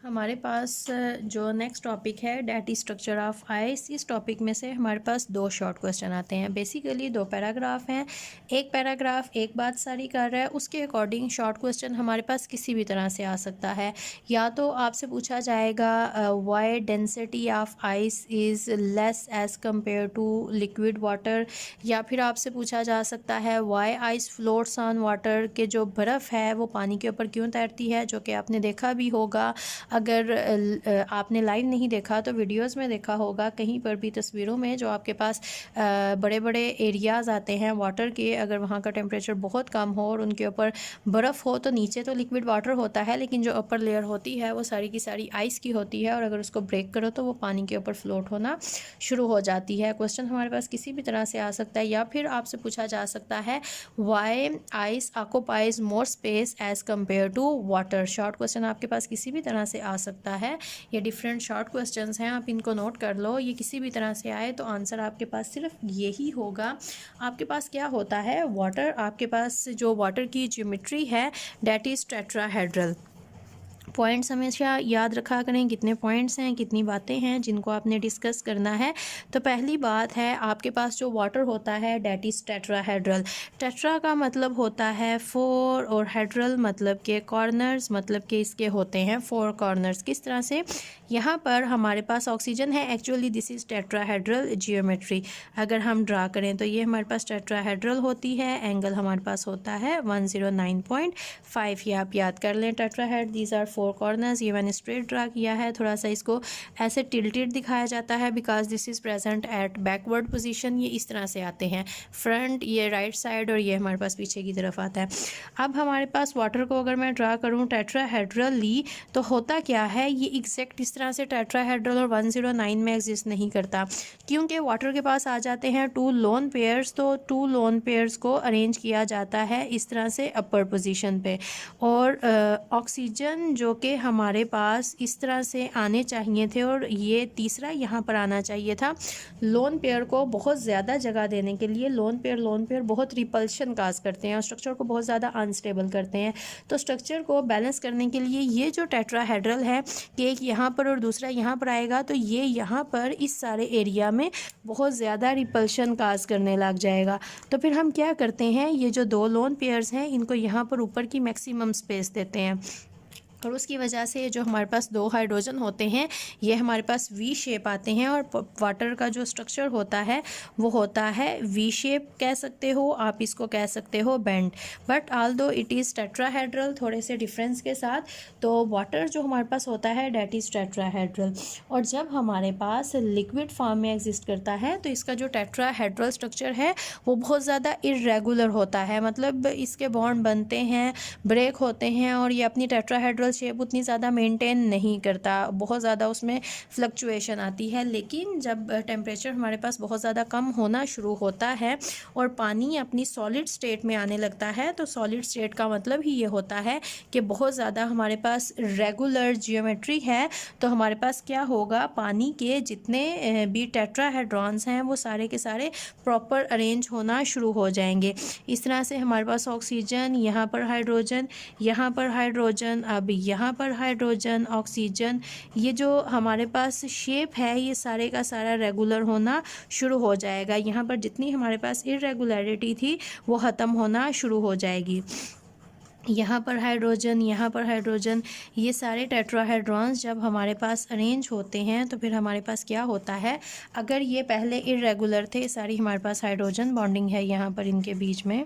हमारे पास जो नेक्स्ट टॉपिक है that is structure of ice. इस टॉपिक में से हमारे पास दो शॉर्ट क्वेश्चन आते हैं। बेसिकली दो पैराग्राफ हैं, एक पैराग्राफ एक बात सारी कर रहा है, उसके अकॉर्डिंग शॉर्ट क्वेश्चन हमारे पास किसी भी तरह से आ सकता है। या तो आपसे पूछा जाएगा why density of ice is less as compared to liquid water, या फिर आपसे पूछा जा सकता है why ice floats on water, के जो बर्फ़ है वो पानी के ऊपर क्यों तैरती है, जो कि आपने देखा भी होगा। अगर आपने लाइव नहीं देखा तो वीडियोस में देखा होगा, कहीं पर भी तस्वीरों में जो आपके पास बड़े बड़े एरियाज़ आते हैं वाटर के, अगर वहाँ का टेम्परेचर बहुत कम हो और उनके ऊपर बर्फ़ हो तो नीचे तो लिक्विड वाटर होता है, लेकिन जो अपर लेयर होती है वो सारी की सारी आइस की होती है, और अगर उसको ब्रेक करो तो वो पानी के ऊपर फ्लोट होना शुरू हो जाती है। क्वेश्चन हमारे पास किसी भी तरह से आ सकता है। या फिर आपसे पूछा जा सकता है why ice occupies more space as compared to water. Short question आपके पास किसी भी तरह से आ सकता है। ये डिफरेंट शॉर्ट क्वेश्चंस हैं, आप इनको नोट कर लो। ये किसी भी तरह से आए तो आंसर आपके पास सिर्फ यही होगा। आपके पास क्या होता है, वाटर, आपके पास जो वाटर की ज्योमेट्री है डेट इज़ टेट्राहेड्रल। पॉइंट्स हमेशा याद रखा करें, कितने पॉइंट्स हैं, कितनी बातें हैं जिनको आपने डिस्कस करना है। तो पहली बात है, आपके पास जो वाटर होता है डेट इज़ टेट्राहेड्रल। टेट्रा का मतलब होता है फोर, और हेड्रल मतलब के कॉर्नर्स, मतलब के इसके होते हैं फोर कॉर्नर्स। किस तरह से, यहाँ पर हमारे पास ऑक्सीजन है, actually this is tetrahedral geometry. अगर हम ड्रा करें तो ये हमारे पास टेट्राहेड्रल होती है, एंगल हमारे पास होता है 109.5। ये आप याद कर लें। टेट्राहेड, दीज आर फोर कॉर्नर्स। ये मैंने स्ट्रेट ड्रा किया है, थोड़ा सा इसको ऐसे टिल्टेड दिखाया जाता है because this is present at backward position. ये इस तरह से आते हैं, फ्रंट, ये राइट साइड, और ये हमारे पास पीछे की तरफ आता है। अब हमारे पास वाटर को अगर मैं ड्रा करूँ टेट्राहेड्रली तो होता क्या है, ये एग्जैक्ट इस तरह से टेट्राहेड्रल और 109 में एग्जिस्ट नहीं करता, क्योंकि वाटर के पास आ जाते हैं टू लोन पेयर्स। तो टू लोन पेयर्स को अरेंज किया जाता है इस तरह से अपर पोजीशन पे, और ऑक्सीजन जो कि हमारे पास इस तरह से आने चाहिए थे, और ये तीसरा यहाँ पर आना चाहिए था। लोन पेयर को बहुत ज़्यादा जगह देने के लिए लोन पेयर बहुत रिपल्शन काज करते हैं और स्ट्रक्चर को बहुत ज़्यादा अनस्टेबल करते हैं। तो स्ट्रक्चर को बैलेंस करने के लिए ये जो टेट्राहेड्रल है कि एक यहाँ पर और दूसरा यहाँ पर आएगा, तो ये यहाँ पर इस सारे एरिया में बहुत ज़्यादा रिपल्शन काज करने लग जाएगा। तो फिर हम क्या करते हैं, ये जो दो लोन पेयर्स हैं इनको यहाँ पर ऊपर की मैक्सिमम स्पेस देते हैं, और उसकी वजह से जो हमारे पास दो हाइड्रोजन होते हैं ये हमारे पास वी शेप आते हैं, और वाटर का जो स्ट्रक्चर होता है वो होता है वी शेप, कह सकते हो आप, इसको कह सकते हो bend. But although it is tetrahedral, थोड़े से डिफरेंस के साथ, तो वाटर जो हमारे पास होता है डेट इज़ टेट्राहेड्रल। और जब हमारे पास लिक्विड फॉर्म में एग्जिस्ट करता है तो इसका जो टेट्राहेड्रल स्ट्रक्चर है वो बहुत ज़्यादा इरेगुलर होता है, मतलब इसके बॉन्ड बनते हैं, ब्रेक होते हैं, और ये अपनी टेट्राहेड्रल शेप उतनी ज़्यादा मेंटेन नहीं करता, बहुत ज़्यादा उसमें फ्लक्चुएशन आती है। लेकिन जब टेम्परेचर हमारे पास बहुत ज़्यादा कम होना शुरू होता है और पानी अपनी सॉलिड स्टेट में आने लगता है, तो सॉलिड स्टेट का मतलब ही ये होता है कि बहुत ज़्यादा हमारे पास रेगुलर जियोमेट्री है। तो हमारे पास क्या होगा, पानी के जितने भी टेट्राहेड्रॉन्स हैं वो सारे के सारे प्रॉपर अरेंज होना शुरू हो जाएंगे। इस तरह से हमारे पास ऑक्सीजन, यहाँ पर हाइड्रोजन, यहाँ पर हाइड्रोजन, अब यहाँ पर हाइड्रोजन, ऑक्सीजन, ये जो हमारे पास शेप है ये सारे का सारा रेगुलर होना शुरू हो जाएगा। यहाँ पर जितनी हमारे पास इरेगुलरिटी थी वो ख़त्म होना शुरू हो जाएगी। यहाँ पर हाइड्रोजन, यहाँ पर हाइड्रोजन, ये सारे टेट्राहेड्रॉन्स जब हमारे पास अरेंज होते हैं तो फिर हमारे पास क्या होता है, अगर ये पहले इरेगुलर थे, सारी हमारे पास हाइड्रोजन बॉन्डिंग है यहाँ पर इनके बीच में,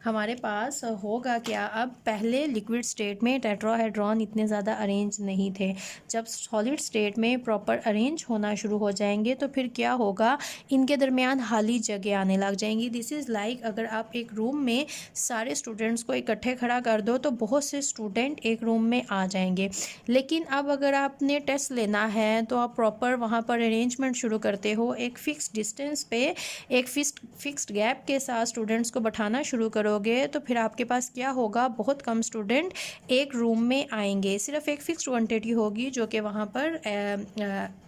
हमारे पास होगा क्या, अब पहले लिक्विड स्टेट में टेट्राहेड्रॉन इतने ज़्यादा अरेंज नहीं थे। जब सॉलिड स्टेट में प्रॉपर अरेंज होना शुरू हो जाएंगे तो फिर क्या होगा, इनके दरमियान खाली जगह आने लग जाएंगी। दिस इज़ लाइक अगर आप एक रूम में सारे स्टूडेंट्स को इकट्ठे खड़ा कर दो तो बहुत से स्टूडेंट एक रूम में आ जाएंगे। लेकिन अब अगर आपने टेस्ट लेना है तो आप प्रॉपर वहाँ पर अरेंजमेंट शुरू करते हो, एक फ़िक्स डिस्टेंस पे एक फिक्स्ड गैप के साथ स्टूडेंट्स को बैठाना शुरू करो करोगे तो फिर आपके पास क्या होगा, बहुत कम स्टूडेंट एक रूम में आएंगे, सिर्फ एक फिक्स्ड क्वांटिटी होगी जो कि वहाँ पर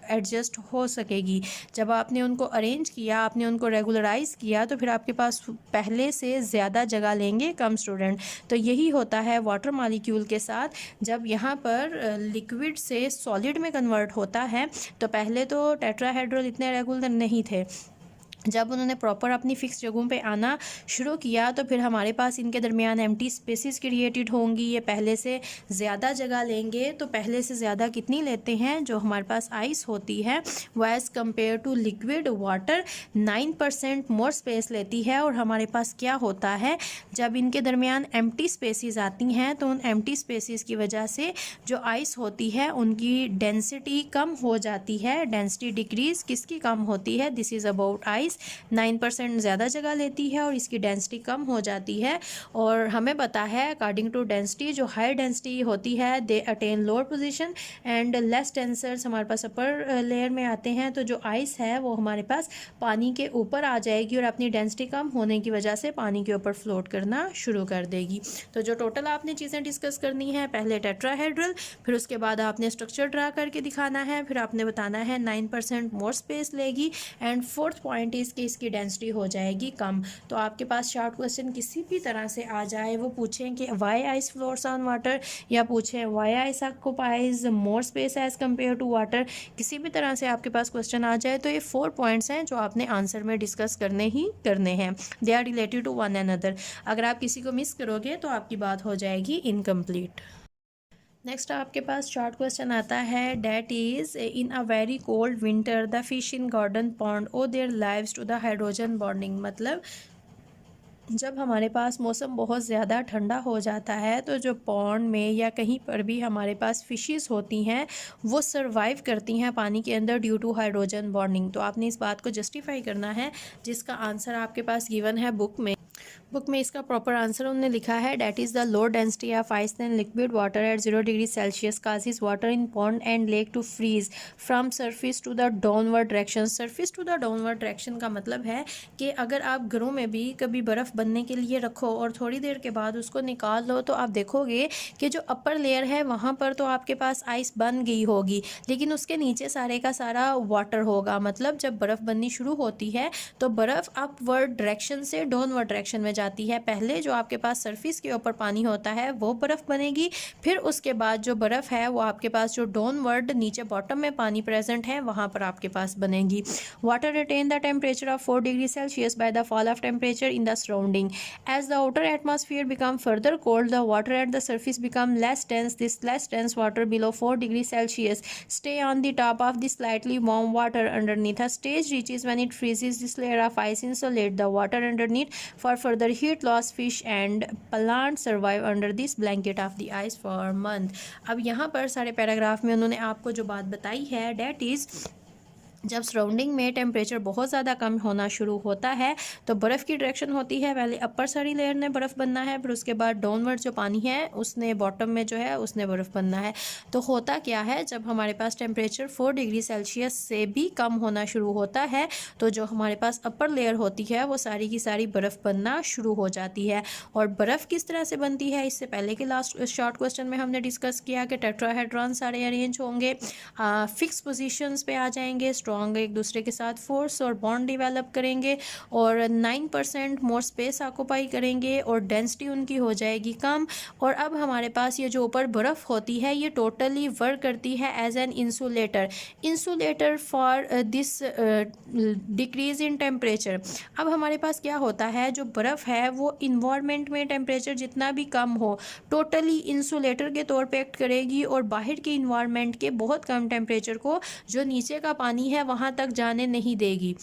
एडजस्ट हो सकेगी। जब आपने उनको अरेंज किया, आपने उनको रेगुलराइज किया, तो फिर आपके पास पहले से ज़्यादा जगह लेंगे कम स्टूडेंट। तो यही होता है वाटर मॉलिक्यूल के साथ। जब यहाँ पर लिक्विड से सॉलिड में कन्वर्ट होता है तो पहले तो टेट्राहेड्रल इतने रेगुलर नहीं थे, जब उन्होंने प्रॉपर अपनी फिक्स जगहों पे आना शुरू किया तो फिर हमारे पास इनके दरमियान एम्प्टी स्पेसेस क्रिएटेड होंगी, ये पहले से ज़्यादा जगह लेंगे। तो पहले से ज़्यादा कितनी लेते हैं, जो हमारे पास आइस होती है वो as compared to liquid water 9% more space लेती है। और हमारे पास क्या होता है, जब इनके दरमियान एम्प्टी स्पेसेस आती हैं तो उन एम्प्टी स्पेसेस की वजह से जो आइस होती है उनकी डेंसिटी कम हो जाती है। डेंसिटी डिक्रीज किसकी कम होती है, दिस इज़ अबाउट आइस। 9% ज़्यादा जगह लेती है और इसकी डेंसिटी कम हो जाती है। और हमें पता है अकॉर्डिंग टू डेंसिटी, जो हाई डेंसिटी होती है they attain lower position and less densers हमारे पास अपर लेयर में आते हैं। तो जो आइस है वो हमारे पास पानी के ऊपर आ जाएगी और अपनी डेंसिटी कम होने की वजह से पानी के ऊपर फ्लोट करना शुरू कर देगी। तो जो टोटल आपने चीज़ें डिस्कस करनी है, पहले टेट्राहेड्रल, फिर उसके बाद आपने स्ट्रक्चर ड्रा करके दिखाना है, फिर आपने बताना है 9% मोर स्पेस लेगी, एंड फोर्थ पॉइंट कि इसकी डेंसिटी हो जाएगी कम। तो आपके पास शॉर्ट क्वेश्चन किसी भी तरह से आ जाए, वो पूछें कि why ice floats on water, या पूछें why ice occupies more space as compared to water, किसी भी तरह से आपके पास क्वेश्चन आ जाए तो ये 4 पॉइंट्स हैं जो आपने आंसर में डिस्कस करने ही करने हैं। They are related to one another. अगर आप किसी को मिस करोगे तो आपकी बात हो जाएगी इनकम्प्लीट। नेक्स्ट आपके पास शॉर्ट क्वेश्चन आता है, that is in a very cold winter the fish in garden pond owe their lives to the hydrogen bonding. मतलब जब हमारे पास मौसम बहुत ज़्यादा ठंडा हो जाता है तो जो पॉन्ड में या कहीं पर भी हमारे पास फिशेस होती हैं वो सरवाइव करती हैं पानी के अंदर ड्यू टू हाइड्रोजन बॉन्डिंग। तो आपने इस बात को जस्टिफाई करना है, जिसका आंसर आपके पास गिवन है बुक में इसका प्रॉपर आंसर उन्होंने लिखा है, that is the low density of ice and liquid water at 0 degree Celsius causes water in pond and lake to freeze from surface to the downward direction. Surface to the downward direction का मतलब है कि अगर आप घरों में भी कभी बर्फ़ बनने के लिए रखो और थोड़ी देर के बाद उसको निकाल लो तो आप देखोगे कि जो अपर लेयर है वहाँ पर तो आपके पास आइस बन गई होगी, लेकिन उसके नीचे सारे का सारा वाटर होगा। मतलब जब बर्फ़ बननी शुरू होती है तो बर्फ़ अपवर्ड डायरेक्शन से डाउनवर्ड डायरेक्शन में जाती है। पहले जो आपके पास सरफेस के ऊपर पानी होता है वो बर्फ़ बनेगी, फिर उसके बाद जो बर्फ़ है वो आपके पास जो डाउनवर्ड नीचे बॉटम में पानी प्रेजेंट है वहाँ पर आपके पास बनेगी। Water retain the temperature of 4 degree Celsius by the fall of temperature in the surrounding. As the outer atmosphere become further cold the water at the surface become less dense. This less dense water below 4 degrees Celsius stay on the top of the slightly warm water underneath. A stage reaches when it freezes. This layer of ice insulate the water underneath for further heat loss. Fish and plants survive under this blanket of the ice for a month. अब यहाँ पर सारे paragraph में उन्होंने आपको जो बात बताई है, डेट इज़ जब सराउंडिंग में टेम्परेचर बहुत ज़्यादा कम होना शुरू होता है तो बर्फ़ की डायरेक्शन होती है, पहले अपर सारी लेयर ने बर्फ़ बनना है, फिर उसके बाद डाउनवर्ड जो पानी है उसने बॉटम में जो है उसने बर्फ़ बनना है। तो होता क्या है, जब हमारे पास टेम्परेचर 4 डिग्री सेल्सियस से भी कम होना शुरू होता है तो जो हमारे पास अपर लेयर होती है वो सारी की सारी बर्फ़ बनना शुरू हो जाती है। और बर्फ़ किस तरह से बनती है, इससे पहले के लास्ट शॉर्ट क्वेश्चन में हमने डिस्कस किया कि टेट्राहेड्रॉन सारे अरेंज होंगे, फिक्स पोजिशंस पे आ जाएंगे, स्ट्रॉन्ग एक दूसरे के साथ फोर्स और बॉन्ड डिवेलप करेंगे और 9% मोर स्पेस ऑक्यूपाई करेंगे और डेंसिटी उनकी हो जाएगी कम। और अब हमारे पास ये जो ऊपर बर्फ़ होती है ये टोटली वर्क करती है as an insulator for this decrease in temperature. अब हमारे पास क्या होता है, जो बर्फ़ है वो इन्वायरमेंट में टेम्परेचर जितना भी कम हो टोटली इंसुलेटर के तौर पे एक्ट करेगी और बाहर के इन्वायरमेंट के बहुत कम टेम्परेचर को जो नीचे का पानी है वहाँ तक जाने नहीं देगी।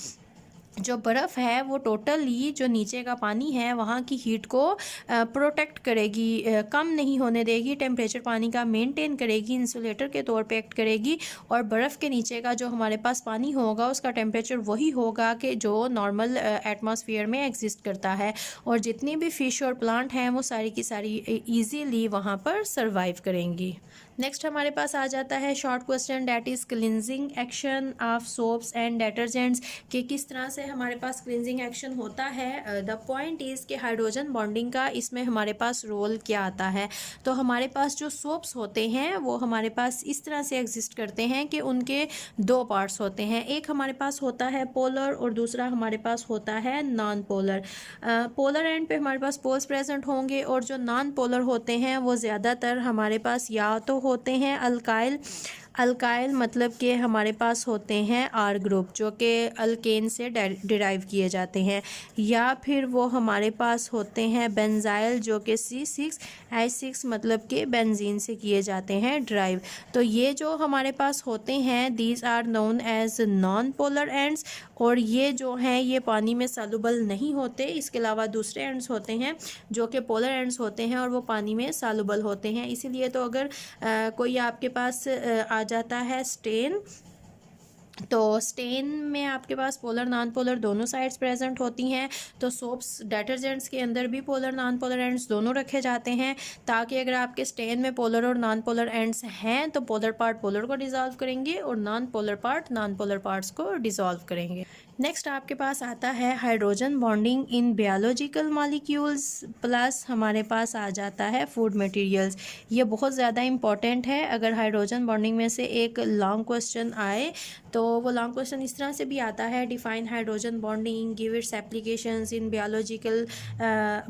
जो बर्फ़ है वो टोटली जो नीचे का पानी है वहाँ की हीट को प्रोटेक्ट करेगी, कम नहीं होने देगी, टेम्परेचर पानी का मेंटेन करेगी, इंसुलेटर के तौर पे एक्ट करेगी। और बर्फ़ के नीचे का जो हमारे पास पानी होगा उसका टेम्परेचर वही होगा कि जो नॉर्मल एटमॉस्फेयर में एग्जिस्ट करता है और जितनी भी फ़िश और प्लांट हैं वो सारी की सारी ईजीली वहाँ पर सर्वाइव करेंगी। नेक्स्ट हमारे पास आ जाता है short question, that is cleansing action of soaps and detergents, कि किस तरह से हमारे पास क्लिनजिंग एक्शन होता है। द पॉइंट इज़ कि हाइड्रोजन बॉन्डिंग का इसमें हमारे पास रोल क्या आता है। तो हमारे पास जो सोप्स होते हैं वो हमारे पास इस तरह से एग्जिस्ट करते हैं कि उनके दो पार्ट्स होते हैं, एक हमारे पास होता है पोलर और दूसरा हमारे पास होता है नॉन पोलर। पोलर एंड पे हमारे पास पोल्स प्रेजेंट होंगे और जो नॉन पोलर होते हैं वो ज़्यादातर हमारे पास या तो होते हैं अल्काइल, अल्काइल मतलब कि हमारे पास होते हैं आर ग्रुप जो कि अल्केन से डिराइव किए जाते हैं, या फिर वो हमारे पास होते हैं बेंजाइल जो कि C6H6 मतलब कि बेंजीन से किए जाते हैं ड्राइव। तो ये जो हमारे पास होते हैं these are known as non polar ends, और ये जो हैं ये पानी में सॉल्युबल नहीं होते। इसके अलावा दूसरे एंड्स होते हैं जो कि पोलर एंड्स होते हैं और वो पानी में सॉल्युबल होते हैं। इसीलिए तो अगर कोई आपके पास आ जाता है स्टेन, तो स्टेन में आपके पास पोलर नॉन पोलर दोनों साइड्स प्रेजेंट होती हैं। तो सोप्स डिटर्जेंट्स के अंदर भी पोलर नॉन पोलर एंड्स दोनों रखे जाते हैं, ताकि अगर आपके स्टेन में पोलर और नॉन पोलर एंड्स हैं तो पोलर पार्ट पोलर को डिसॉल्व करेंगे और non polar part non polar parts को डिसॉल्व करेंगे। नेक्स्ट आपके पास आता है hydrogen bonding in biological molecules, plus हमारे पास आ जाता है फूड मटेरियल्स। ये बहुत ज़्यादा इंपॉर्टेंट है। अगर हाइड्रोजन बॉन्डिंग में से एक लॉन्ग क्वेश्चन आए तो वो लॉन्ग क्वेश्चन इस तरह से भी आता है, define hydrogen bonding, give its applications in biological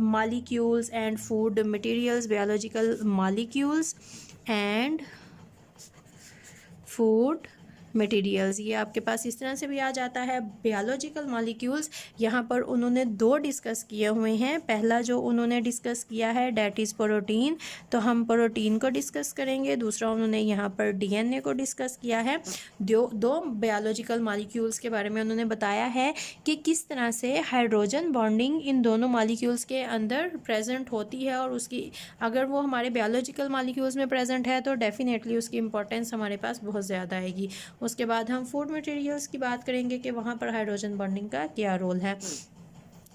molecules and food materials, biological molecules and food materials. ये आपके पास इस तरह से भी आ जाता है। बायोलॉजिकल मॉलिक्यूल्स यहाँ पर उन्होंने दो डिस्कस किए हुए हैं। पहला जो उन्होंने डिस्कस किया है डैट इज़ प्रोटीन, तो हम प्रोटीन को डिस्कस करेंगे। दूसरा उन्होंने यहाँ पर डीएनए को डिस्कस किया है। दो बायोलॉजिकल मॉलिक्यूल्स के बारे में उन्होंने बताया है कि किस तरह से हाइड्रोजन बॉन्डिंग इन दोनों मॉलिक्यूल्स के अंदर प्रेजेंट होती है, और उसकी अगर वो हमारे बायोलॉजिकल मॉलिक्यूल्स में प्रेजेंट है तो डेफिनेटली उसकी इंपॉर्टेंस हमारे पास बहुत ज़्यादा आएगी। उसके बाद हम फूड मटेरियल्स की बात करेंगे कि वहाँ पर हाइड्रोजन बॉन्डिंग का क्या रोल है।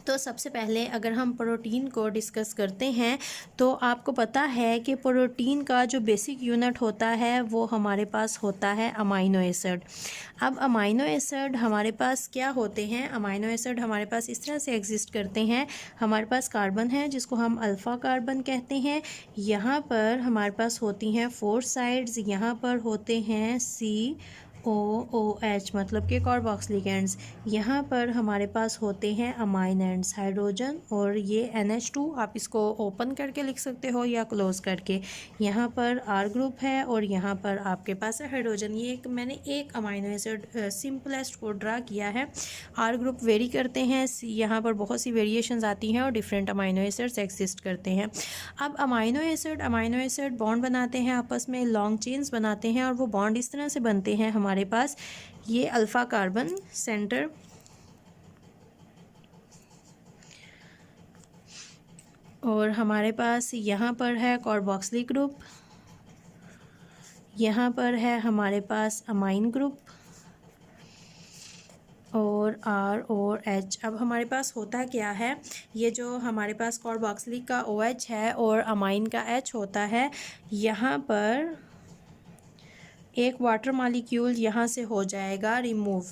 तो सबसे पहले अगर हम प्रोटीन को डिस्कस करते हैं तो आपको पता है कि प्रोटीन का जो बेसिक यूनिट होता है वो हमारे पास होता है अमाइनो एसिड। अब अमाइनो एसिड हमारे पास क्या होते हैं? अमाइनो एसिड हमारे पास इस तरह से एग्जिस्ट करते हैं। हमारे पास कार्बन है जिसको हम अल्फ़ा कार्बन कहते हैं। यहाँ पर हमारे पास होती हैं 4 साइड्स, यहाँ पर होते हैं COOH मतलब कि कार्बोक्सिलिक एंड्स। यहाँ पर हमारे पास होते हैं अमाइन एंड्स हाइड्रोजन, और ये NH2 आप इसको ओपन करके लिख सकते हो या क्लोज करके। यहाँ पर R ग्रुप है और यहाँ पर आपके पास है हाइड्रोजन। ये मैंने एक अमाइनो एसिड सिंपलेस्ट को ड्रा किया है। R ग्रुप वेरी करते हैं, यहाँ पर बहुत सी वेरिएशंस आती हैं और डिफरेंट अमाइनो एसिड्स एग्जिस्ट करते हैं। अब अमाइनो एसिड बॉन्ड बनाते हैं आपस में, लॉन्ग चेन्स बनाते हैं, और वो बॉन्ड इस तरह से बनते हैं हमारे पास ये अल्फ़ा कार्बन सेंटर, और हमारे पास यहाँ पर है कार्बोक्सिलिक ग्रुप, यहाँ पर है हमारे पास अमाइन ग्रुप और R और H। अब हमारे पास होता क्या है, ये जो हमारे पास कार्बोक्सिलिक का OH है और अमाइन का H होता है, यहाँ पर एक वाटर मॉलिक्यूल यहाँ से हो जाएगा रिमूव,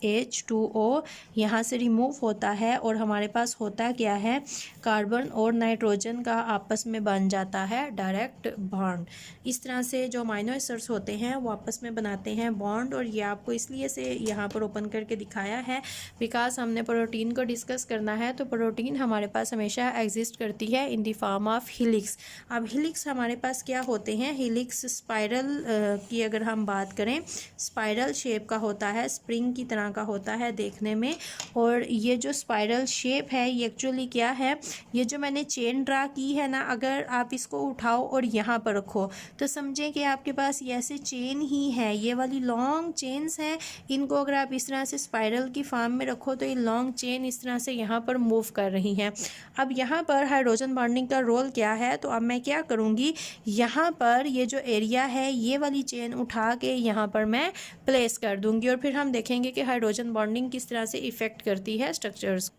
H2O यहाँ से रिमूव होता है, और हमारे पास होता क्या है, कार्बन और नाइट्रोजन का आपस में बन जाता है डायरेक्ट बॉन्ड। इस तरह से जो अमाइनो एसिड्स होते हैं वो आपस में बनाते हैं बॉन्ड, और ये आपको इसलिए से यहाँ पर ओपन करके दिखाया है बिकॉज हमने प्रोटीन को डिस्कस करना है। तो प्रोटीन हमारे पास हमेशा एग्जिस्ट करती है इन द फॉर्म ऑफ हिलिक्स। अब हिलिक्स हमारे पास क्या होते हैं, हिलिक्स स्पाइरल की अगर हम बात करें, स्पाइरल शेप का होता है, स्प्रिंग की तरह का होता है देखने में। और ये जो स्पाइरल शेप है ये एक्चुअली क्या है, ये जो मैंने चेन ड्रा की है ना, अगर आप इसको उठाओ और यहाँ पर रखो तो समझें कि आपके पास ये ऐसे चेन ही है, ये वाली लॉन्ग चेन्स हैं। इनको अगर आप इस तरह से स्पाइरल की फॉर्म में रखो तो ये लॉन्ग चेन इस तरह से यहाँ पर मूव कर रही हैं। अब यहाँ पर हाइड्रोजन बॉन्डिंग का रोल क्या है, तो अब मैं क्या करूँगी, यहाँ पर ये जो एरिया है ये वाली चेन उठा के यहाँ पर मैं प्लेस कर दूँगी, और फिर हम देखेंगे कि हाइड्रोजन बॉन्डिंग किस तरह से इफ़ेक्ट करती है स्ट्रक्चर्स।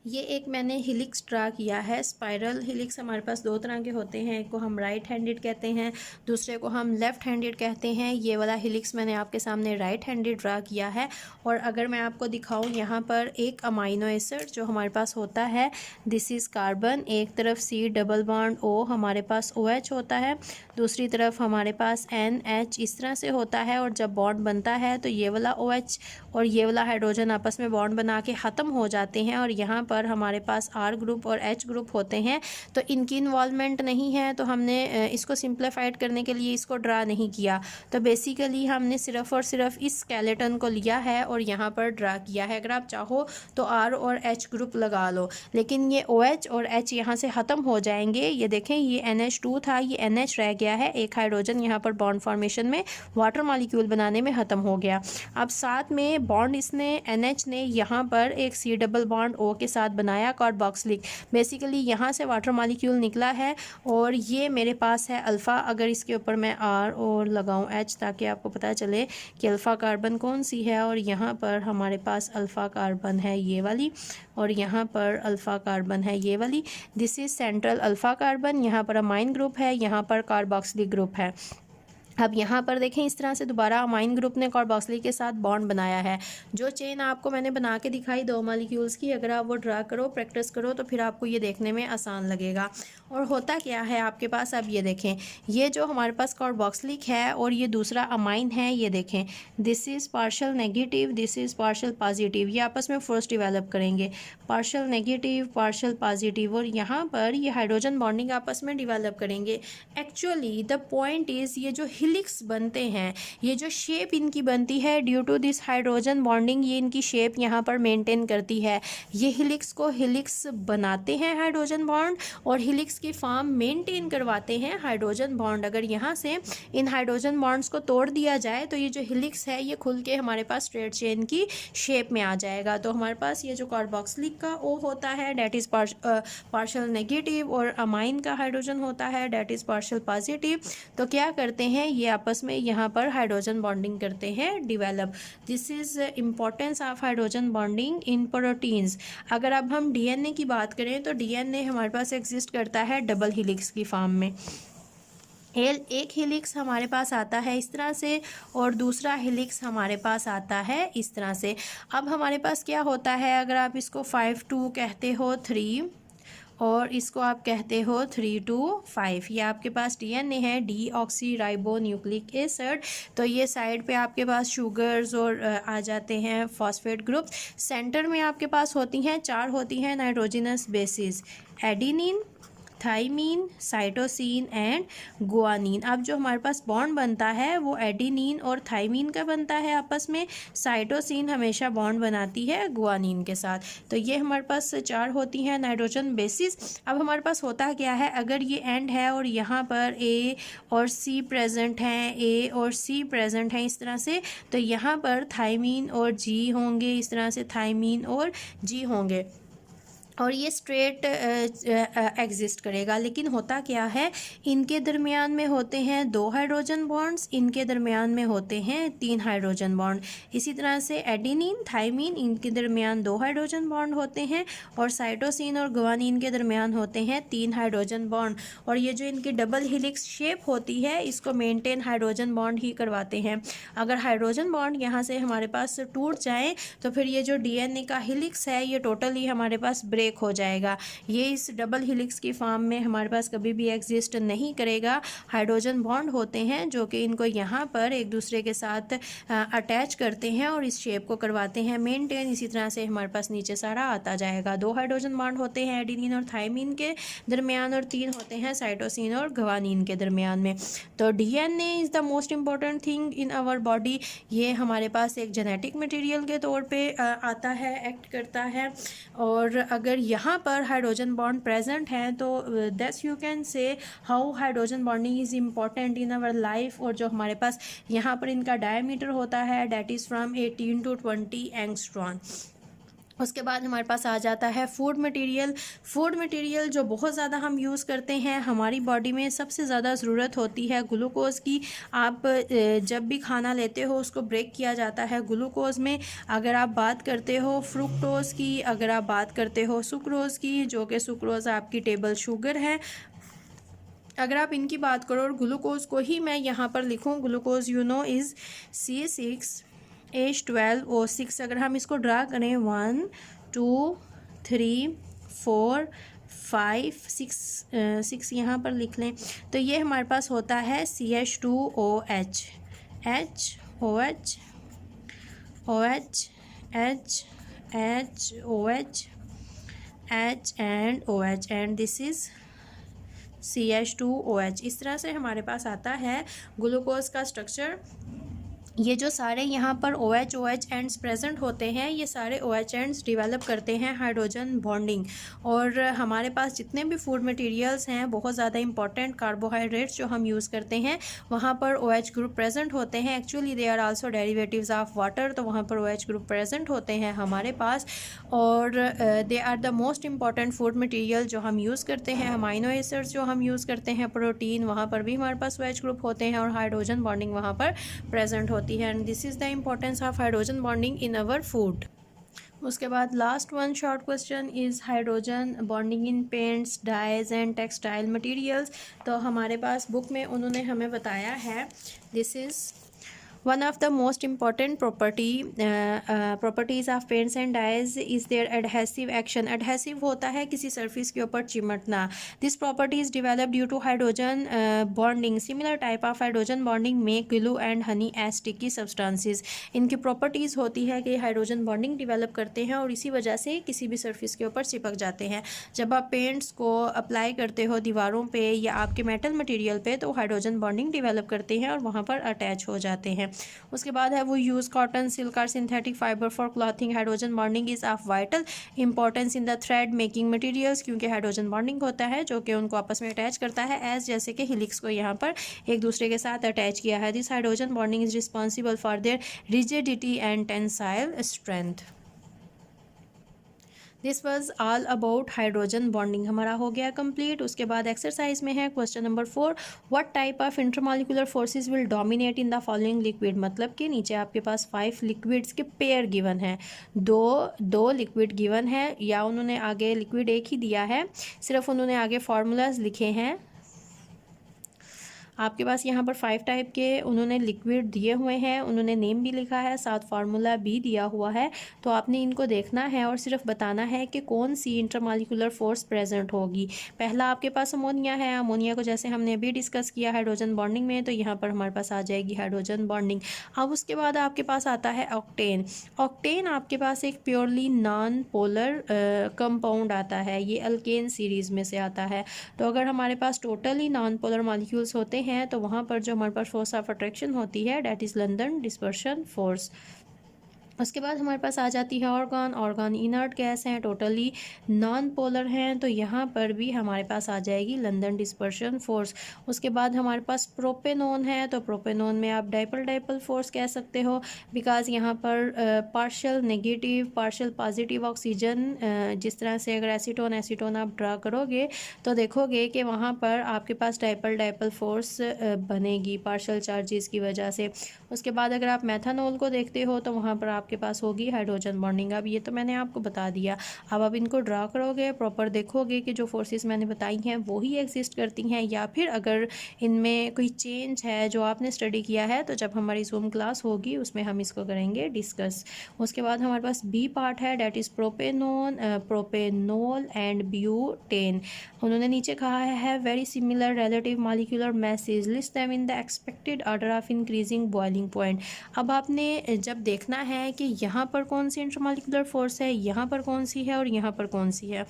ये एक मैंने हिलिक्स ड्रा किया है। स्पाइरल हिलिक्स हमारे पास दो तरह के होते हैं, एक को हम राइट हैंडेड कहते हैं, दूसरे को हम लेफ़्ट हैंडेड कहते हैं। ये वाला हिलिक्स मैंने आपके सामने राइट हैंडेड ड्रा किया है। और अगर मैं आपको दिखाऊं, यहाँ पर एक अमाइनो एसिड जो हमारे पास होता है, दिस इज़ कार्बन। एक तरफ C डबल बॉन्ड O हमारे पास OH होता है, दूसरी तरफ हमारे पास NH इस तरह से होता है। और जब बॉन्ड बनता है तो ये वाला OH और ये वाला हाइड्रोजन आपस में बॉन्ड बना के ख़त्म हो जाते हैं, और यहाँ पर हमारे पास R ग्रुप और H ग्रुप होते हैं। तो इनकी इन्वॉल्वमेंट नहीं है, तो हमने इसको सिंप्लीफाइड करने के लिए इसको ड्रा नहीं किया। तो बेसिकली हमने सिर्फ और सिर्फ इस स्केलेटन को लिया है और यहाँ पर ड्रा किया है। अगर आप चाहो तो R और H ग्रुप लगा लो, लेकिन ये OH और H यहाँ से ख़त्म हो जाएंगे। ये देखें, ये NH2 था, ये NH रह गया है। एक हाइड्रोजन यहाँ पर बॉन्ड फॉर्मेशन में, वाटर मॉलिक्यूल बनाने में ख़त्म हो गया। अब साथ में बॉन्ड इसने NH ने यहाँ पर एक C डबल बॉन्ड O के साथ बनाया, कार्बोक्सिलिक। बेसिकली यहाँ से वाटर मॉलिक्यूल निकला है और ये मेरे पास है अल्फ़ा। अगर इसके ऊपर मैं R और लगाऊं H, ताकि आपको पता चले कि अल्फ़ा कार्बन कौन सी है। और यहाँ पर हमारे पास अल्फ़ा कार्बन है ये वाली, और यहाँ पर अल्फ़ा कार्बन है ये वाली। This is central alpha carbon. यहाँ पर अमाइन ग्रुप है, यहाँ पर कार्बोक्सिलिक ग्रुप है। अब यहाँ पर देखें, इस तरह से दोबारा अमाइन ग्रुप ने कार्बोक्सिलिक के साथ बॉन्ड बनाया है। जो चेन आपको मैंने बना के दिखाई दो मॉलिक्यूल्स की, अगर आप वो ड्रा करो, प्रैक्टिस करो, तो फिर आपको ये देखने में आसान लगेगा। और होता क्या है आपके पास, अब ये देखें, ये जो हमारे पास कार्बोक्सिलिक है और ये दूसरा अमाइन है, ये देखें, this is partial negative, this is partial positive. ये आपस में फोर्स डेवलप करेंगे, पार्शियल नेगेटिव, पार्शियल पॉजिटिव। और यहाँ पर ये हाइड्रोजन बॉन्डिंग आपस में डेवलप करेंगे। एक्चुअली द पॉइंट इज़, ये जो हिलिक्स बनते हैं, ये जो शेप इनकी बनती है due to this hydrogen bonding, ये इनकी शेप यहाँ पर मेंटेन करती है। ये हिलिक्स को हिलिक्स बनाते हैं हाइड्रोजन बॉन्ड, और हिलिक्स की फॉर्म मेंटेन करवाते हैं हाइड्रोजन बॉन्ड। अगर यहाँ से इन हाइड्रोजन बॉन्ड्स को तोड़ दिया जाए तो ये जो हिलिक्स है ये खुल के हमारे पास स्ट्रेट चेन की शेप में आ जाएगा। तो हमारे पास ये जो कार्बोक्सिलिक का O होता है, डेट इज़ पार्शियल नेगेटिव, और अमाइन का हाइड्रोजन होता है, डेट इज़ पार्शियल पॉजिटिव। तो क्या करते हैं, ये आपस में यहाँ पर हाइड्रोजन बॉन्डिंग करते हैं develop. This is importance of hydrogen bonding in proteins. अगर अब हम DNA की बात करें तो DNA हमारे पास एग्जिस्ट करता है डबल हिलिक्स की फॉर्म में। एक हिलिक्स हमारे पास आता है इस तरह से, और दूसरा हिलिक्स हमारे पास आता है इस तरह से। अब हमारे पास क्या होता है, अगर आप इसको 5-2 कहते हो 3, और इसको आप कहते हो 3-5, ये आपके पास DNA है, डीऑक्सी राइबो न्यूक्लिक एसिड। तो ये साइड पे आपके पास शुगर्स और आ जाते हैं फॉस्फेट ग्रुप। सेंटर में आपके पास होती हैं 4 होती हैं nitrogenous bases, adenine, thymine, cytosine and guanine. अब जो हमारे पास बॉन्ड बनता है वो एडिनिन और थाइमीन का बनता है आपस में, साइटोसिन हमेशा बॉन्ड बनाती है गुआनिन के साथ। तो ये हमारे पास 4 होती हैं नाइट्रोजन बेसिस। अब हमारे पास होता क्या है, अगर ये एंड है और यहाँ पर A और C प्रेजेंट हैं, A और C प्रेजेंट हैं इस तरह से, तो यहाँ पर थाइमीन और G होंगे, इस तरह से थाइमीन और G होंगे, और ये स्ट्रेट एग्जिस्ट करेगा। लेकिन होता क्या है, इनके दरमियान में होते हैं 2 हाइड्रोजन बॉन्ड्स, इनके दरमियान में होते हैं 3 हाइड्रोजन बॉन्ड। इसी तरह से एडिनिन, थाइमीन, इनके दरमियान 2 हाइड्रोजन बॉन्ड होते हैं, और साइटोसिन और गुआनिन के दरमियान होते हैं 3 हाइड्रोजन बॉन्ड। और ये जो इनकी डबल हिलिक्स शेप होती है, इसको मेंटेन हाइड्रोजन बॉन्ड ही करवाते हैं। अगर हाइड्रोजन बॉन्ड यहाँ से हमारे पास टूट जाए तो फिर ये जो DNA का हिलिक्स है ये टोटली हमारे पास ब्रेक हो जाएगा। ये इस डबल हिलिक्स की फॉर्म में हमारे पास कभी भी एग्जिस्ट नहीं करेगा। हाइड्रोजन बॉन्ड होते हैं जो कि इनको यहाँ पर एक दूसरे के साथ अटैच करते हैं और इस शेप को करवाते हैं मेंटेन। इसी तरह से हमारे पास नीचे सारा आता जाएगा। 2 हाइड्रोजन बॉन्ड होते हैं एडिनिन और थाइमीन के दरमियान, और 3 होते हैं साइटोसिन और गुआनिन के दरमियान में। तो DNA is the most important thing in our body. ये हमारे पास एक जेनेटिक मटेरियल के तौर पे आता है, एक्ट करता है। और अगर यहाँ पर हाइड्रोजन बॉन्ड प्रेजेंट है तो that's you can say how hydrogen bonding is important in our life. और जो हमारे पास यहाँ पर इनका डायमीटर होता है, that is from 18 to 20 angstrom. उसके बाद हमारे पास आ जाता है फूड मटेरियल। फूड मटेरियल जो बहुत ज़्यादा हम यूज़ करते हैं, हमारी बॉडी में सबसे ज़्यादा ज़रूरत होती है ग्लूकोज़ की। आप जब भी खाना लेते हो उसको ब्रेक किया जाता है ग्लूकोज़ में। अगर आप बात करते हो फ्रुक्टोज़ की, अगर आप बात करते हो सुक्रोज़ की, जो कि सुक्रोज़ आपकी टेबल शुगर है, अगर आप इनकी बात करो और ग्लूकोज़ को ही मैं यहाँ पर लिखूँ, glucose you know is C6H12O6। अगर हम इसको ड्रा करें 1 2 3 4 5 6 यहाँ पर लिख लें, तो ये हमारे पास होता है CH2OH, OH OH H H OH H and OH and this is CH2OH। इस तरह से हमारे पास आता है ग्लूकोज का स्ट्रक्चर। ये जो सारे यहाँ पर OH एंड्स प्रेजेंट होते हैं, ये सारे OH एंड्स डिवेलप करते हैं हाइड्रोजन बॉन्डिंग। और हमारे पास जितने भी फूड मटेरियल्स हैं, बहुत ज़्यादा इंपॉर्टेंट कार्बोहाइड्रेट्स जो हम यूज़ करते हैं, वहाँ पर OH ग्रुप प्रेजेंट होते हैं। Actually they are also derivatives of water, तो वहाँ पर OH ग्रुप प्रेजेंट होते हैं हमारे पास। और they are the most important food material जो हम यूज़ करते हैं। अमाइनो एसिड्स जो हम यूज़ करते हैं, प्रोटीन, वहाँ पर भी हमारे पास OH ग्रुप होते हैं और हाइड्रोजन बॉन्डिंग वहाँ पर प्रेजेंट होती है। And this is the importance of hydrogen bonding in our food. उसके बाद last one short question is hydrogen bonding in paints, dyes and textile materials. तो हमारे पास बुक में उन्होंने हमें बताया है, this is one of the most important properties of paints and dyes is their adhesive action. Adhesive होता है किसी सरफेस के ऊपर चिमटना। This property is develop due to hydrogen bonding. Similar type of hydrogen bonding make glue and honey as sticky substances. इनकी properties होती है कि हाइड्रोजन बॉन्डिंग डिवेलप करते हैं और इसी वजह से किसी भी सरफेस के ऊपर चिपक जाते हैं। जब आप पेंट्स को अप्लाई करते हो दीवारों पे या आपके मेटल मटेरियल पे, तो हाइड्रोजन बॉन्डिंग डिवेलप करते हैं और वहाँ पर अटैच हो जाते हैं। उसके बाद है वो यूज़ कॉटन, सिल्क और synthetic fibre for clothing. Hydrogen bonding is of vital importance in the thread making materials, क्योंकि हाइड्रोजन बॉन्डिंग होता है जो कि उनको आपस में अटैच करता है, एज जैसे कि हिलिक्स को यहाँ पर एक दूसरे के साथ अटैच किया है। This hydrogen bonding is responsible for their rigidity and tensile strength. This was all about hydrogen bonding. हमारा हो गया कंप्लीट। उसके बाद एक्सरसाइज में है question number 4, what type of intermolecular forces will dominate in the following liquid. मतलब कि नीचे आपके पास 5 लिक्विड्स के पेयर गिवन है, दो लिक्विड गिवन है, या उन्होंने आगे लिक्विड एक ही दिया है, सिर्फ उन्होंने आगे फार्मूलाज लिखे हैं। आपके पास यहाँ पर 5 टाइप के उन्होंने लिक्विड दिए हुए हैं, उन्होंने नेम भी लिखा है, साथ फार्मूला भी दिया हुआ है। तो आपने इनको देखना है और सिर्फ बताना है कि कौन सी इंटरमॉलिक्यूलर फोर्स प्रेजेंट होगी। पहला आपके पास अमोनिया है। अमोनिया को जैसे हमने अभी डिस्कस किया हाइड्रोजन बॉन्डिंग में, तो यहाँ पर हमारे पास आ जाएगी हाइड्रोजन बॉन्डिंग। अब उसके बाद आपके पास आता है ऑक्टेन। ऑक्टेन आपके पास एक प्योरली नॉन पोलर कंपाउंड आता है, ये अल्केन सीरीज़ में से आता है। तो अगर हमारे पास टोटली नॉन पोलर मॉलिक्यूल्स होते हैं, तो वहाँ पर जो हमारे पास फोर्स ऑफ अट्रैक्शन होती है, that is London dispersion force. उसके बाद हमारे पास आ जाती है ऑर्गन। ऑर्गन इनर्ट गैस हैं, टोटली नॉन पोलर हैं, तो यहाँ पर भी हमारे पास आ जाएगी लंदन डिस्पर्शन फोर्स। उसके बाद हमारे पास प्रोपेनोन है, तो प्रोपेनोन में आप डाइपल फोर्स कह सकते हो, बिकॉज यहाँ पर partial negative partial positive oxygen, जिस तरह से अगर एसीटोन आप ड्रा करोगे तो देखोगे कि वहाँ पर आपके पास डाइपल फोर्स बनेगी पार्शियल चार्जेस की वजह से। उसके बाद अगर आप मेथानॉल को देखते हो, तो वहाँ पर आपके पास होगी हाइड्रोजन बॉन्डिंग। अब ये तो मैंने आपको बता दिया, अब आप इनको ड्रा करोगे, प्रॉपर देखोगे कि जो फोर्सेस मैंने बताई हैं वो ही एग्जिस्ट करती हैं, या फिर अगर इनमें कोई चेंज है जो आपने स्टडी किया है, तो जब हमारी जूम क्लास होगी उसमें हम इसको करेंगे डिस्कस। उसके बाद हमारे पास बी पार्ट है, that is propanol and butane. उन्होंने नीचे कहा है very similar relative molecular message, list them in the expected order of increasing boiling point. अब आपने जब देखना है कि यहाँ पर कौन सी इंटरमॉलिक्यूलर फोर्स है, यहाँ पर कौन सी है और यहाँ पर कौन सी है,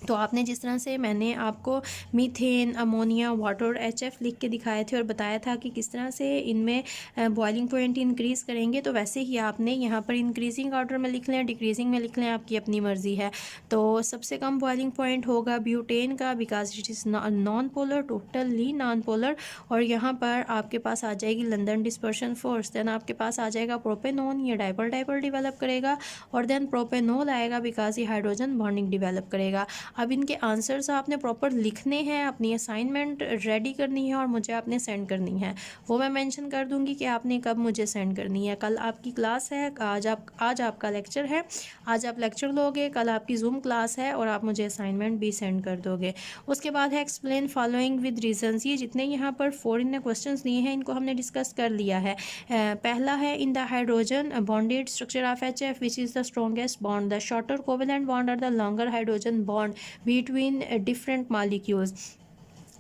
तो आपने जिस तरह से मैंने आपको मीथेन, अमोनिया, वाटर, HF लिख के दिखाए थे और बताया था कि किस तरह से इनमें बॉइलिंग पॉइंट इंक्रीज़ करेंगे, तो वैसे ही आपने यहाँ पर इंक्रीजिंग ऑर्डर में लिख लें, डिक्रीजिंग में लिख लें, आपकी अपनी मर्ज़ी है। तो सबसे कम बॉइलिंग पॉइंट होगा ब्यूटेन का, because it is non polar, totally non polar. और यहाँ पर आपके पास आ जाएगी लंदन डिस्पर्शन फोर्स। देन आपके पास आ जाएगा प्रोपेनॉन, ये डाइपोल डाइपोल डिवेलप करेगा। और देन प्रोपेनॉल आएगा बिकॉज ये हाइड्रोजन बॉन्डिंग डिवेलप करेगा। अब इनके आंसर्स आपने प्रॉपर लिखने हैं, अपनी असाइनमेंट रेडी करनी है और मुझे आपने सेंड करनी है। वो मैं मेंशन कर दूंगी कि आपने कब मुझे सेंड करनी है। कल आपकी क्लास है, आज आपका लेक्चर है, आज आप लेक्चर लोगे, कल आपकी जूम क्लास है और आप मुझे असाइनमेंट भी सेंड कर दोगे। उसके बाद है एक्सप्लेन फॉलोइंग विद रीजंस। ये जितने यहाँ पर 4 इनने क्वेश्चन दिए हैं इनको हमने डिस्कस कर लिया है। पहला है in the hydrogen bonded structure of HF which is the strongest bond, the shorter covalent bond और the longer hydrogen bond between different molecules।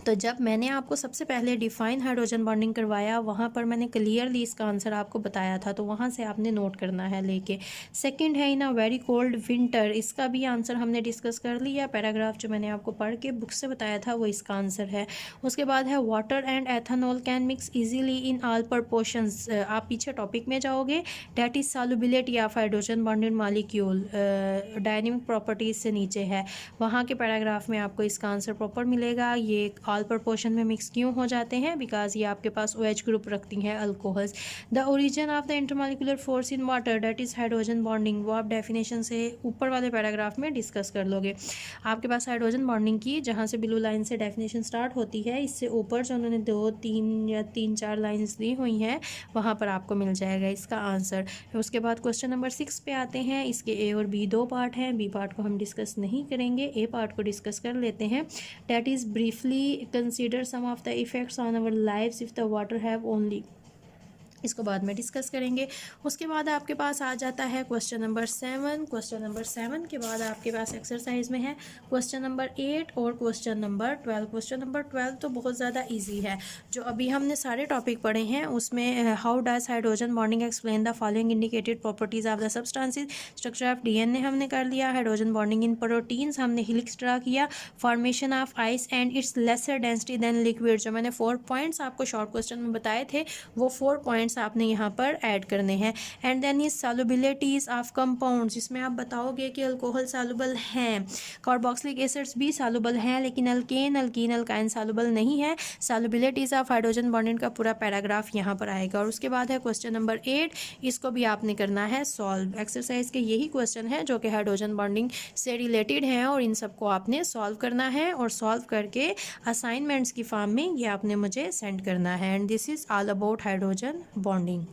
तो जब मैंने आपको सबसे पहले डिफाइन हाइड्रोजन बॉन्डिंग करवाया, वहाँ पर मैंने क्लियरली इसका आंसर आपको बताया था, तो वहाँ से आपने नोट करना है लेके। सेकंड है इन अ वेरी कोल्ड विंटर, इसका भी आंसर हमने डिस्कस कर लिया। पैराग्राफ जो मैंने आपको पढ़ के बुक से बताया था वो इसका आंसर है। उसके बाद है water and ethanol can mix easily in all proportions. आप पीछे टॉपिक में जाओगे, that is solubility of hydrogen bonded molecule, dynamic properties से नीचे है, वहाँ के पैराग्राफ में आपको इसका आंसर प्रॉपर मिलेगा। ये ऑल प्रपोर्शन में मिक्स क्यों हो जाते हैं, बिकॉज ये आपके पास OH ग्रुप रखती हैं alcohols. The origin of the intermolecular force in water, that is hydrogen bonding, वो आप डेफिनेशन से ऊपर वाले पैराग्राफ में डिस्कस कर लोगे। आपके पास हाइड्रोजन बॉन्डिंग की जहाँ से ब्लू लाइन से डेफिनेशन स्टार्ट होती है, इससे ऊपर जो उन्होंने 2, 3 या 3-4 लाइन्स दी हुई हैं वहाँ पर आपको मिल जाएगा इसका आंसर। उसके बाद क्वेश्चन नंबर 6 पे आते हैं। इसके A और B 2 पार्ट हैं, B पार्ट को हम डिस्कस नहीं करेंगे, A पार्ट को डिस्कस कर लेते हैं। That is briefly consider some of the effects on our lives if the water have only, इसको बाद में डिस्कस करेंगे। उसके बाद आपके पास आ जाता है क्वेश्चन नंबर 7। क्वेश्चन नंबर 7 के बाद आपके पास एक्सरसाइज में है क्वेश्चन नंबर 8 और क्वेश्चन नंबर 12। क्वेश्चन नंबर 12 तो बहुत ज़्यादा इजी है। जो अभी हमने सारे टॉपिक पढ़े हैं उसमें how does hydrogen bonding explain the following indicated properties of the substances, structure of DNA हमने कर लिया, हाइड्रोजन बॉन्डिंग इन प्रोटीन्स हमने हेलिक्स ड्रा किया, formation of ice and its lesser density than liquid. जो मैंने 4 पॉइंट्स आपको short question में बताए थे वो 4 पॉइंट्स आपने यहाँ पर ऐड करने हैं। And then is solubilities of compounds, जिसमें आप बताओगे कि अल्कोहल सॉल्युबल हैं, कार्बोक्सिलिक एसिड्स भी सॉल्युबल हैं, लेकिन अल्केन, अल्कीन, अल्काइन सॉल्युबल नहीं है। सॉल्युबिलिटीज ऑफ हाइड्रोजन बॉन्डिंग का पूरा पैराग्राफ यहाँ पर आएगा। और उसके बाद है क्वेश्चन नंबर 8, इसको भी आपने करना है सॉल्व। एक्सरसाइज के यही क्वेश्चन है जो कि हाइड्रोजन बॉन्डिंग से रिलेटेड हैं और इन सबको आपने सॉल्व करना है और सॉल्व करके असाइनमेंट्स की फॉर्म में ये आपने मुझे सेंड करना है। And this is all about hydrogen bonding.